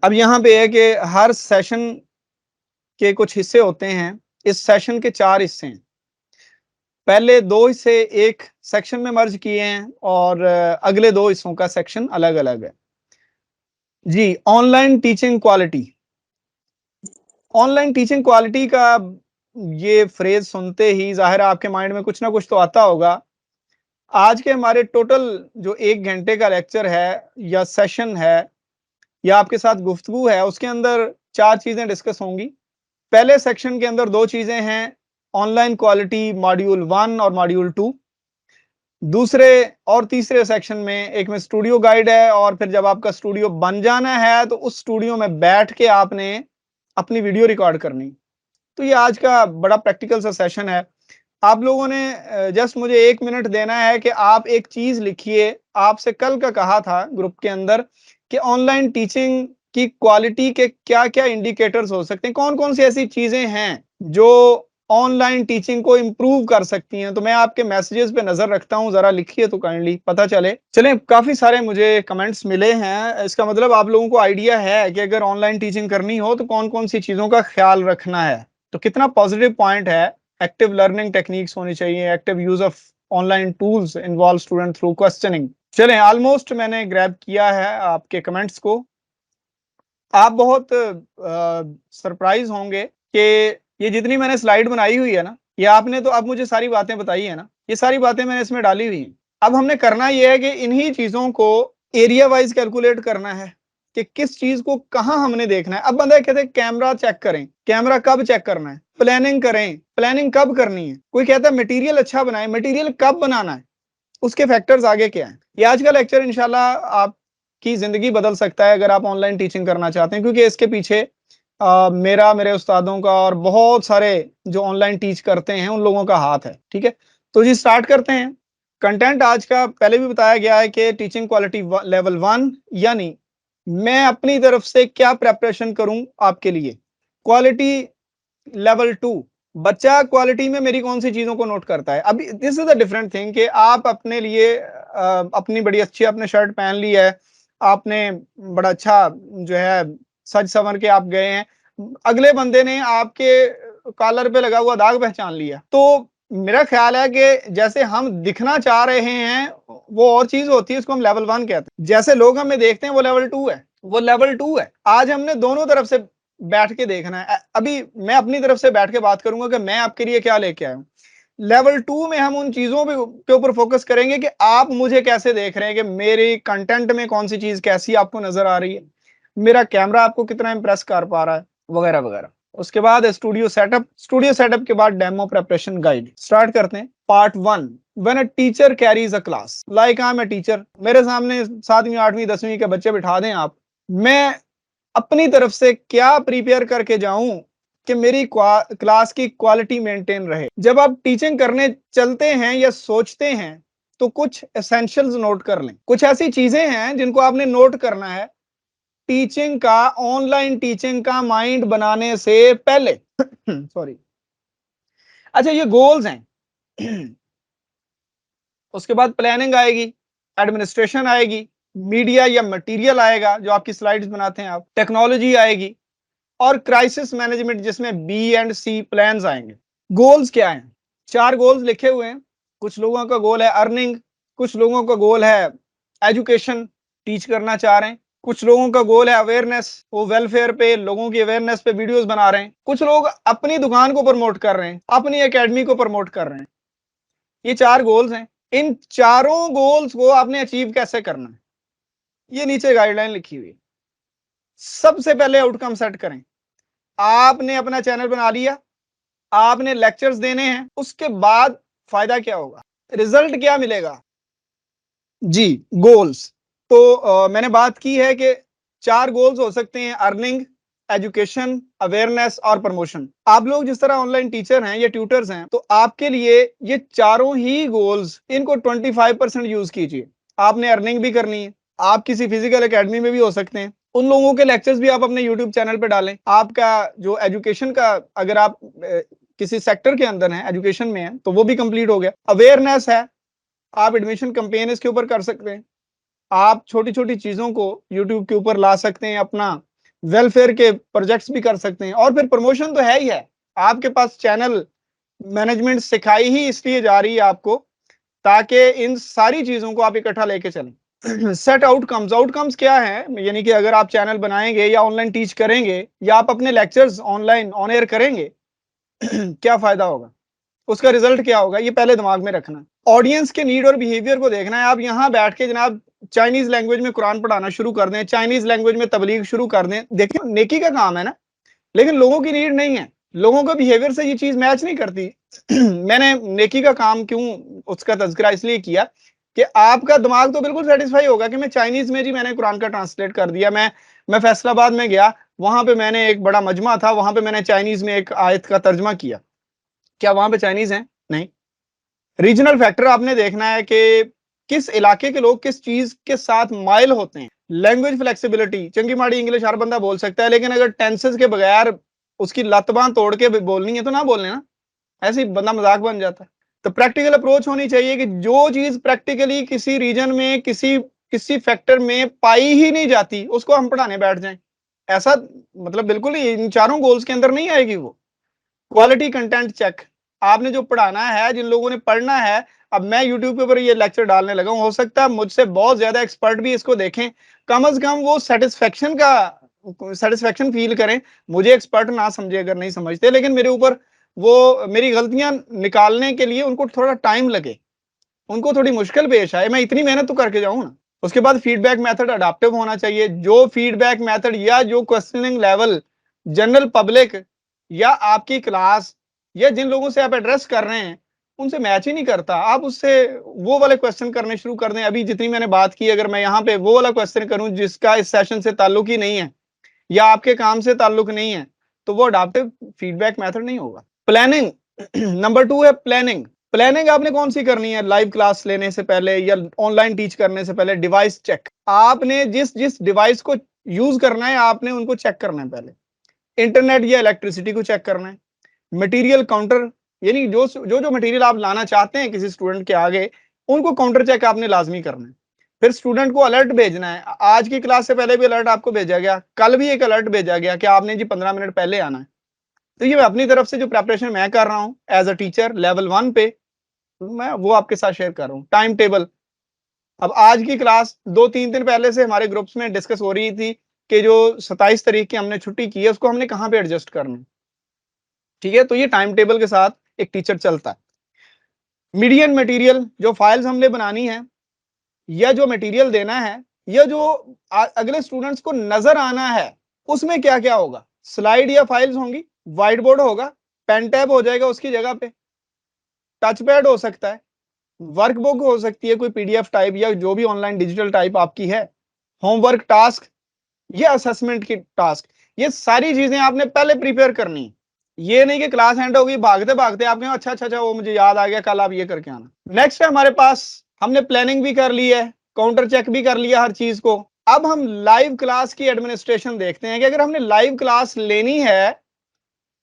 अब यहाँ पे है कि हर सेशन के कुछ हिस्से होते हैं। इस सेशन के 4 हिस्से हैं। पहले 2 हिस्से एक सेक्शन में मर्ज किए हैं और अगले 2 हिस्सों का सेक्शन अलग-अलग है। जी, online teaching quality. Online teaching quality का ये फ्रेज़ सुनते ही ज़ाहिर है आपके माइंड में कुछ ना कुछ तो आता होगा। आज के हमारे टोटल जो 1 घंटे का लेक्चर है या सेशन है या आपके साथ गुफ्तगू है, उसके अंदर 4 चीज़ें डिस्कस होंगी। पहले सेक्शन के अंदर 2 चीज़ें हैं, ऑनलाइन क्वालिटी मॉड्यूल 1 और मॉड्यूल 2। दूसरे और तीसरे सेक्शन में एक में स्टूडियो गाइड है और फिर जब आपका स्टूडियो बन जाना है, तो उस स्टूडियो में बैठ के आपने अपनी वीडियो रिकॉर्ड करनी। तो ये आज का बड़ा प्रैक्टिकल सा सेशन है। आप लोगों ने जस्ट मुझे 1 मिनट देना है कि आप एक चीज़ लिखिए। आपसे कल का कहा था ग्रुप के अंदर कि ऑनलाइन टीचिंग की क्वालिटी के क्या-क्या इंडिकेटर्स हो सकते हैं, कौन-कौन सी ऐसी चीज़ें हैं जो ऑनलाइन टीचिंग को इम्प्रूव कर सकती हैं। तो मैं आपके मैसेजेस पे नज़र रखता हूँ, ज़रा लिखिए तो काइंडली पता चले। चलें, काफ़ी सारे मुझे कमेंट्स मिले हैं, इसका मतलब आप लोगों को आइडिया है कि अगर ऑनलाइन टीचिंग करनी हो तो कौन-कौन सी चीज़ों का ख्याल रखना है। तो कितना पॉजिटिव पॉइंट है, एक्टिव लर्निंग टेक्निक्स होनी चाहिए, active use of online tools involve student through questioning. चलें, ऑलमोस्ट मैंने ग्रैब किया है आपके कमेंट्स को। आप बहुत सरप्राइज़ होंगे कि ये जितनी मैंने स्लाइड बनाई हुई है ना, ये आपने तो अब मुझे सारी बातें बताई है ना, ये सारी बातें मैंने इसमें डाली हुई हैं। अब हमने करना ये है कि इन्हीं चीज़ों को एरिया वाइज़ कैलकुलेट करना है कि किस चीज़ को कहाँ हमने देखना है। अब बंदा कहते हैं कैमरा चेक करें, कैमरा कब चेक करना है? प्लानिंग करें, प्लानिंग कब करनी है? कोई कहता है मटीरियल अच्छा बनाएँ, मटीरियल कब बनाना है? उसके फैक्टर्स आगे क्या हैं? ये आज का लेक्चर इंशाल्लाह आपकी ज़िंदगी बदल सकता है अगर आप ऑनलाइन टीचिंग करना चाहते हैं क्योंकि इसके पीछे मेरा, मेरे उस्तादों का और बहुत सारे जो ऑनलाइन टीच करते हैं उन लोगों का हाथ है, ठीक है? तो जी स्टार्ट करते हैं। कंटेंट आज का पहले भी बताया गया है कि टीचिंग क्वालिटी लेवल 1 यानी मैं अपनी तरफ से क्या प्रिपरेशन करूँ आपके लिए। क्वालिटी लेवल 2 बच्चा क्वालिटी में मेरी कौन सी चीज़ों को नोट करता है। अभी this is a different thing कि आप अपने लिए अपनी बड़ी अच्छी आपने शर्ट पहन ली है, आपने बड़ा अच्छा जो है सज-संवर के आप गए हैं। अगले बंदे ने आपके कॉलर पे लगा हुआ दाग पहचान लिया। तो मेरा ख़्याल है कि जैसे हम दिखना चाह रहे हैं, वो और चीज़ होती है, उसको हम लेवल 1 कहते हैं। जैसे लोग हमें देखते हैं, वो लेवल 2 है, वो लेवल 2 है। आज हमने दोनों तरफ से बैठ के देखना है। अभी मैं अपनी तरफ से बैठ के बात करूँगा कि मैं आपके लिए क्या लेके आया हूँ। लेवल 2 में हम उन चीज़ों पे के ऊपर फ़ोकस करेंगे कि आप मुझे कैसे देख रहे हैं कि मेरे कंटेंट में कौन-सी चीज़ कैसी आपको नज़र आ रही है। मेरा कैमरा आपको कितना इम्प्रेस कर पा रहा है, वगैरह-वगैरह। उसके बाद स्टूडियो सेटअप के बाद डेमो प्रिपरेशन गाइड। स्टार्ट करते हैं। Part 1 when a teacher carries a class like I am a teacher. मेरे सामने 7वीं, 8वीं, 10वीं के बच्चे बिठा दें आप। मैं अपनी तरफ से क्या प्रिपेयर करके जाऊं कि मेरी क्लास की क्वालिटी मेंटेन रहे। जब आप टीचिंग करने चलते हैं या सोचते हैं तो कुछ एसेंशियल्स नोट कर लें। कुछ ऐसी चीजें हैं जिनको आपने नोट करना है टीचिंग का, ऑनलाइन टीचिंग का माइंड बनाने से पहले। सॉरी। अच्छा, ये गोल्स हैं। उसके बाद प्लानिंग आएगी, एडमिनिस्ट्रेशन आएगी, मीडिया या मटेरियल आएगा जो आपकी स्लाइड्स बनाते हैं आप, टेक्नोलॉजी आएगी और क्राइसिस मैनेजमेंट जिसमें बी एंड सी प्लान्स आएंगे। गोल्स क्या हैं? 4 गोल्स लिखे हुए हैं। कुछ लोगों का गोल है अर्निंग, कुछ लोगों का गोल है एजुकेशन, टीच करना चाह रहे हैं। कुछ लोगों का गोल है अवेयरनेस, वो वेलफेयर पे, लोगों की अवेयरनेस पे वीडियोस बना रहे हैं। कुछ लोग अपनी दुकान को प्रमोट कर रहे हैं, अपनी एकेडमी को प्रमोट कर रहे हैं। ये 4 गोल्स हैं। इन चारों गोल्स को आपने अचीव कैसे करना है, ये नीचे गाइडलाइन लिखी हुई है। सबसे पहले आउटकम सेट करें। आपने अपना चैनल बना लिया, आपने लेक्चर्स देने हैं, उसके बाद फायदा क्या होगा, रिजल्ट क्या मिलेगा? जी, गोल्स। तो मैंने बात की है कि 4 गोल्स हो सकते हैं, अर्निंग, एजुकेशन, अवेयरनेस और प्रमोशन। आप लोग जिस तरह ऑनलाइन टीचर हैं या ट्यूटर्स हैं, तो आपके लिए ये चारों ही गोल्स, इनको 25% यूज कीजिए। आपने अर्निंग भी करनी है, आप किसी फिजिकल एकेडमी में भी हो सकते हैं। उन लोगों के लेक्चर्स भी आप अपने यूट्यूब चैनल पे डालें। आपका जो एजुकेशन का, अगर आप किसी सेक्टर के अंदर हैं, एजुकेशन में हैं, तो वो भी कंप्लीट हो गया। अवेयरनेस है, आप एडमिशन कैंपेन इसके ऊपर कर सकते हैं। आप छोटी-छोटी चीज़ों को यूट्यूब के ऊपर ला सकते हैं, अपना वेलफेयर के प्रोजेक्ट्स भी कर सकते हैं, और फिर प्रमोशन तो है ही है। आपके पास चैनल मैनेजमेंट सिखाई ही इसलिए जा रही है आपको, ताकि इन सारी चीजों को आप इकट्ठा लेके चलें। सेट आउटकम्स, आउटकम्स क्या है, यानी कि अगर आप चैनल बनाएंगे या ऑनलाइन टीच करेंगे या आप अपने लेक्चर्स ऑनलाइन ऑन एयर करेंगे, क्या फायदा होगा, उसका रिजल्ट क्या होगा, ये पहले दिमाग में रखना। ऑडियंस के नीड और बिहेवियर को देखना है। आप यहाँ बैठ के जनाब चाइनीज लैंग्वेज में कुरान पढ़ाना शुरू कर दें, चाइनीज लैंग्वेज में तबलीग शुरू कर दें, देखिए नेकी का काम है ना, लेकिन लोगों की नीड नहीं है, लोगों का बिहेवियर से ये चीज मैच नहीं करती। मैंने नेकी का काम क्यों उसका तज़किरा इसलिए किया कि आपका दिमाग तो बिल्कुल सेटिस्फाई होगा कि मैं चाइनीज में जी मैंने कुरान का ट्रांसलेट कर दिया। मैं फैसलाबाद में गया, वहां पे मैंने एक बड़ा मजमा था, वहां पे मैंने चाइनीज में एक आयत का तर्जमा किया। क्या वहां पे चाइनीज है? नहीं। रीजनल फैक्टर आपने देखना है कि किस इलाके के लोग किस चीज के साथ माइल होते हैं। लैंग्वेज फ्लेक्सिबिलिटी, चंगी माड़ी इंग्लिश हर बंदा बोल सकता है, लेकिन अगर टेंसेस के बगैर उसकी लतबां तोड़ के बोलनी है तो ना बोलने ना, ऐसे ही बंदा मजाक बन जाता है। तो प्रैक्टिकल अप्रोच होनी चाहिए कि जो चीज प्रैक्टिकली किसी रीजन में किसी किसी फैक्टर में पाई ही नहीं जाती उसको हम पढ़ाने बैठ जाएं, ऐसा मतलब बिल्कुल ही इन चारों गोल्स के अंदर नहीं आएगी वो। क्वालिटी कंटेंट चेक, आपने जो पढ़ाना है, जिन लोगों ने पढ़ना है, अब मैं यूट्यूब के ऊपर ये लेक्चर डालने लगा हूं, हो सकता है मुझसे बहुत ज्यादा एक्सपर्ट भी इसको देखें, कम से कम वो सेटिस्फेक्शन फील करें। मुझे एक्सपर्ट ना समझे अगर नहीं समझते, लेकिन मेरे ऊपर वो मेरी गलतियां निकालने के लिए उनको थोड़ा टाइम लगे, उनको थोड़ी मुश्किल पेश आए, मैं इतनी मेहनत तो करके जाऊं ना। उसके बाद फीडबैक मेथड अडेप्टिव होना चाहिए। जो फीडबैक मेथड या जो क्वेश्चनिंग लेवल जनरल पब्लिक या आपकी क्लास या जिन लोगों से आप एड्रेस कर रहे हैं उनसे मैच ही नहीं करता, आप उससे वो वाले क्वेश्चन करने शुरू कर दें। अभी जितनी मैंने बात की, अगर मैं यहाँ पे वो वाला क्वेश्चन करूं जिसका इस सेशन से ताल्लुक ही नहीं है या आपके काम से ताल्लुक नहीं है, तो वो अडेप्टिव फीडबैक मेथड नहीं होगा। प्लानिंग, नंबर 2 है प्लानिंग। प्लानिंग आपने कौन सी करनी है? लाइव क्लास लेने से पहले या ऑनलाइन टीच करने से पहले डिवाइस चेक, आपने जिस जिस डिवाइस को यूज करना है आपने उनको चेक करना है पहले। इंटरनेट या इलेक्ट्रिसिटी को चेक करना है। मटेरियल काउंटर, यानी जो जो जो मटेरियल आप लाना चाहते हैं किसी स्टूडेंट के आगे, उनको काउंटर चेक आपने लाजमी करना है। फिर स्टूडेंट को अलर्ट भेजना है। आज की क्लास से पहले भी अलर्ट आपको भेजा गया, कल भी एक अलर्ट भेजा गया कि आपने जी 15 मिनट पहले आना है। तो ये अपनी तरफ से जो प्रेपरेशन मैं कर रहा हूँ एज अ टीचर लेवल 1 पे, मैं वो आपके साथ शेयर कर रहा हूँ। टाइम टेबल, अब आज की क्लास 2-3 दिन पहले से हमारे ग्रुप्स में डिस्कस हो रही थी कि जो 27 तारीख की हमने छुट्टी की है उसको हमने कहाँ पे एडजस्ट करना है। ठीक है, तो ये टाइम टेबल के साथ एक टीचर चलता है। मीडियन मटेरियल, जो फाइल्स हमने बनानी है या जो मटेरियल देना है या जो अगले स्टूडेंट्स को नजर आना है, उसमें क्या क्या होगा? स्लाइड या फाइल्स होंगी, व्हाइट बोर्ड होगा, पेन टैब हो जाएगा उसकी जगह पे, टच पैड हो सकता है, वर्कबुक हो सकती है कोई पीडीएफ टाइप या जो भी ऑनलाइन डिजिटल टाइप आपकी है, होमवर्क टास्क या असेसमेंट की टास्क, ये सारी चीजें आपने पहले प्रिपेयर करनी है। ये नहीं कि क्लास एंड होगी भागते भागते आप कहें अच्छा अच्छा अच्छा वो मुझे याद आ गया कल आप ये करके आना। नेक्स्ट है हमारे पास, हमने प्लानिंग भी कर ली है, काउंटर चेक भी कर लिया हर चीज को। अब हम लाइव क्लास की एडमिनिस्ट्रेशन देखते हैं कि अगर हमने लाइव क्लास लेनी है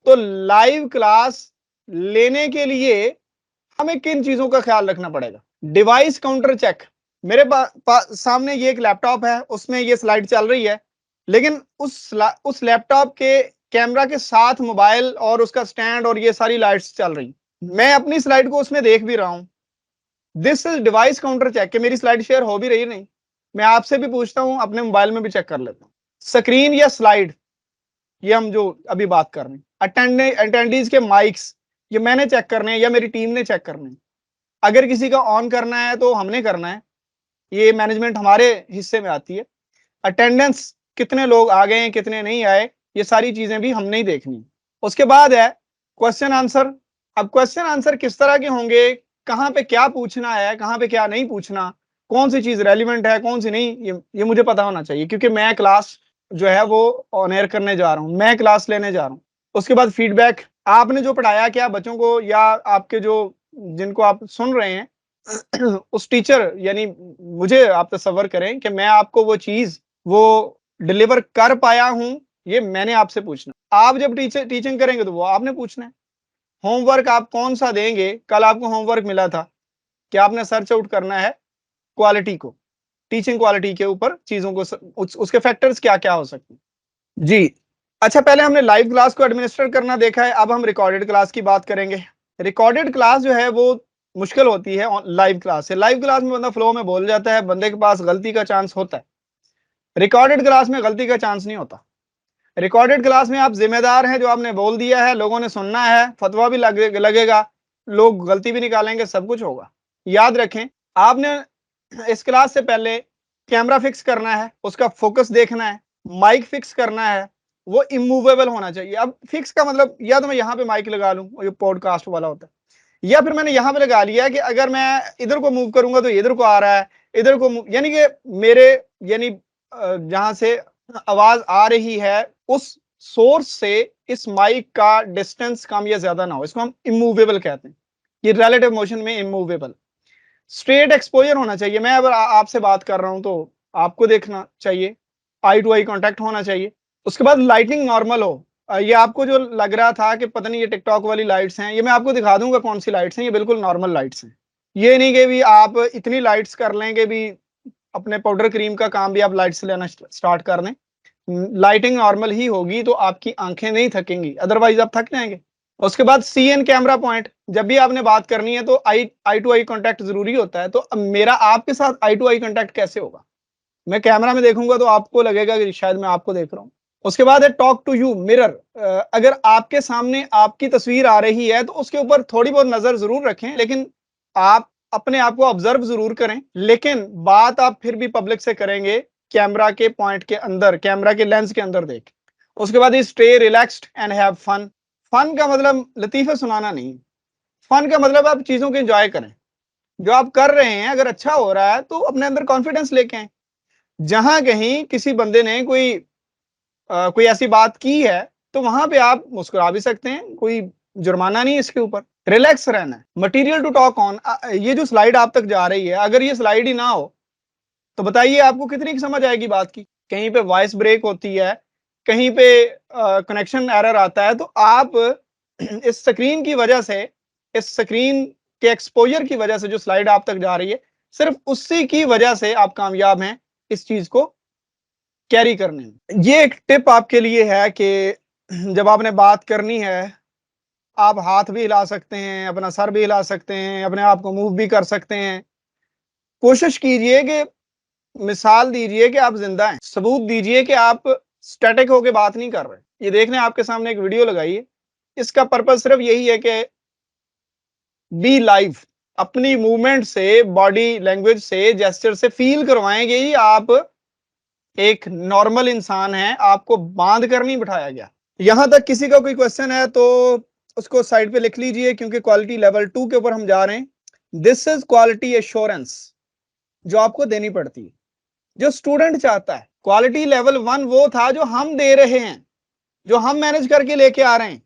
तो लाइव क्लास लेने के लिए हमें किन चीजों का ख्याल रखना पड़ेगा? डिवाइस काउंटर चेक, मेरे सामने ये एक लैपटॉप है, उसमें ये स्लाइड चल रही है, लेकिन उस लैपटॉप के कैमरा के साथ मोबाइल और उसका स्टैंड और ये सारी लाइट्स चल रही, मैं अपनी स्लाइड को उसमें देख भी रहा हूं। This is device counter check कि मेरी स्लाइड शेयर हो भी रही है नहीं। मैं आपसे भी पूछता हूं, अपने मोबाइल में भी चेक कर लेता हूं। स्क्रीन या स्लाइड, ये हम जो अभी बात कर रहे हैं। अटेंडीज के माइक्स, ये मैंने चेक करने हैं या मेरी टीम ने चेक करने हैं। अगर किसी का ऑन करना है तो हमने करना है, ये मैनेजमेंट हमारे हिस्से में आती है। अटेंडेंस, कितने लोग आ गए हैं कितने नहीं आए, ये सारी चीजें भी हमने ही देखनी। उसके बाद है क्वेश्चन आंसर। अब क्वेश्चन आंसर किस तरह के होंगे, कहाँ पे क्या पूछना है, कहाँ पे क्या नहीं पूछना, कौन सी चीज रेलिवेंट है कौन सी नहीं, ये मुझे पता होना चाहिए, क्योंकि मैं क्लास जो है वो ऑन एयर करने जा रहा हूँ, मैं क्लास लेने जा रहा हूँ। उसके बाद फीडबैक, आपने जो पढ़ाया क्या बच्चों को या आपके जो जिनको आप सुन रहे हैं उस टीचर यानी मुझे आप तसव्वुर करें कि मैं आपको वो चीज वो डिलीवर कर पाया हूं, ये मैंने आपसे पूछना। आप जब टीचिंग करेंगे तो वो आपने पूछना है। होमवर्क आप कौन सा देंगे, कल आपको होमवर्क मिला था कि आपने सर्च आउट करना है क्वालिटी को, टीचिंग क्वालिटी के ऊपर चीजों को उसके फैक्टर्स क्या क्या हो सकते हैं। जी। अच्छा, पहले हमने लाइव क्लास को एडमिनिस्टर करना देखा है, अब हम रिकॉर्डेड क्लास की बात करेंगे। रिकॉर्डेड क्लास जो है वो मुश्किल होती है लाइव क्लास से। लाइव क्लास में बंदा फ्लो में बोल जाता है, बंदे के पास गलती का चांस होता है। रिकॉर्डेड क्लास में गलती का चांस नहीं होता। रिकॉर्डेड क्लास में आप जिम्मेदार हैं, जो आपने बोल दिया है लोगों ने सुनना है, फतवा भी लगेगा, लोग गलती भी निकालेंगे, सब कुछ होगा। याद रखें, आपने इस क्लास से पहले कैमरा फिक्स करना है, उसका फोकस देखना है, माइक फिक्स करना है, वो इमूवेबल होना चाहिए। अब फिक्स का मतलब या तो मैं यहाँ पे माइक लगा लूं, ये पॉडकास्ट वाला होता है, या फिर मैंने यहाँ पे लगा लिया कि अगर मैं इधर को मूव करूंगा तो इधर को आ रहा है, इधर को यानी कि मेरे यानी जहां से आवाज आ रही है उस सोर्स से इस माइक का डिस्टेंस कम या ज्यादा ना हो, इसको हम इमूवेबल कहते हैं। ये रिलेटिव मोशन में इमूवेबल। स्ट्रेट एक्सपोजर होना चाहिए। मैं अगर आपसे बात कर रहा हूं तो आपको देखना चाहिए, आई टू आई कांटेक्ट होना चाहिए। उसके बाद लाइटिंग नॉर्मल हो। ये आपको जो लग रहा था कि पता नहीं ये टिकटॉक वाली लाइट्स हैं, ये मैं आपको दिखा दूंगा कौन सी लाइट्स हैं, ये बिल्कुल नॉर्मल लाइट्स हैं। ये नहीं कि भी आप इतनी लाइट्स कर लेंगे भी अपने पाउडर क्रीम का काम भी आप लाइट से लेना स्टार्ट कर दें। लाइटिंग नॉर्मल ही होगी तो आपकी आंखें नहीं थकेंगी, अदरवाइज आप थक जाएंगे। उसके बाद सी एन कैमरा पॉइंट, जब भी आपने बात करनी है तो आई आई टू आई कांटेक्ट जरूरी होता है। तो अब मेरा आपके साथ आई टू आई कांटेक्ट कैसे होगा? मैं कैमरा में देखूंगा तो आपको लगेगा कि शायद मैं आपको देख रहा हूं। उसके बाद है टॉक टू यू मिरर। अगर आपके सामने आपकी तस्वीर आ रही है तो उसके ऊपर थोड़ी बहुत नजर जरूर रखें, लेकिन आप अपने आप को ऑब्जर्व जरूर करें, लेकिन बात आप फिर भी पब्लिक से करेंगे कैमरा के पॉइंट के अंदर, कैमरा के लेंस के अंदर देख। उसके बाद stay relaxed and have fun. Fun का मतलब लतीफे सुनाना नहीं, फन का मतलब आप चीजों को एंजॉय करें। जो आप कर रहे हैं अगर अच्छा हो रहा है तो अपने अंदर कॉन्फिडेंस लेके आए। जहां कहीं किसी बंदे ने कोई ऐसी बात की है तो वहां पे आप मुस्कुरा भी सकते हैं, कोई जुर्माना नहीं इसके ऊपर। रिलैक्स रहना है। Material to talk on. ये जो स्लाइड आप तक जा रही है, अगर ये स्लाइड ही ना हो तो बताइए आपको कितनी समझ आएगी बात की? कहीं पे वॉइस ब्रेक होती है, कहीं पे कनेक्शन एरर आता है, तो आप इस स्क्रीन की वजह से, इस स्क्रीन के एक्सपोजर की वजह से जो स्लाइड आप तक जा रही है, सिर्फ उसी की वजह से आप कामयाब हैं इस चीज को कैरी करने में। ये एक टिप आपके लिए है कि जब आपने बात करनी है, आप हाथ भी हिला सकते हैं, अपना सर भी हिला सकते हैं, अपने आप को मूव भी कर सकते हैं। कोशिश कीजिए कि मिसाल दीजिए कि आप जिंदा हैं, सबूत दीजिए कि आप स्टैटिक होके बात नहीं कर रहे। ये देख लें, आपके सामने एक वीडियो लगाई है, इसका पर्पज सिर्फ यही है कि बी लाइव। अपनी मूवमेंट से, बॉडी लैंग्वेज से, जेस्चर से फील करवाएंगे ही आप एक नॉर्मल इंसान हैं, आपको बांध कर नहीं बिठाया गया। यहां तक किसी का कोई क्वेश्चन है तो उसको साइड पे लिख लीजिए, क्योंकि क्वालिटी लेवल 2 के ऊपर हम जा रहे हैं। दिस इज क्वालिटी एश्योरेंस जो आपको देनी पड़ती है, जो स्टूडेंट चाहता है। क्वालिटी लेवल 1 वो था जो हम दे रहे हैं, जो हम मैनेज करके लेके आ रहे हैं।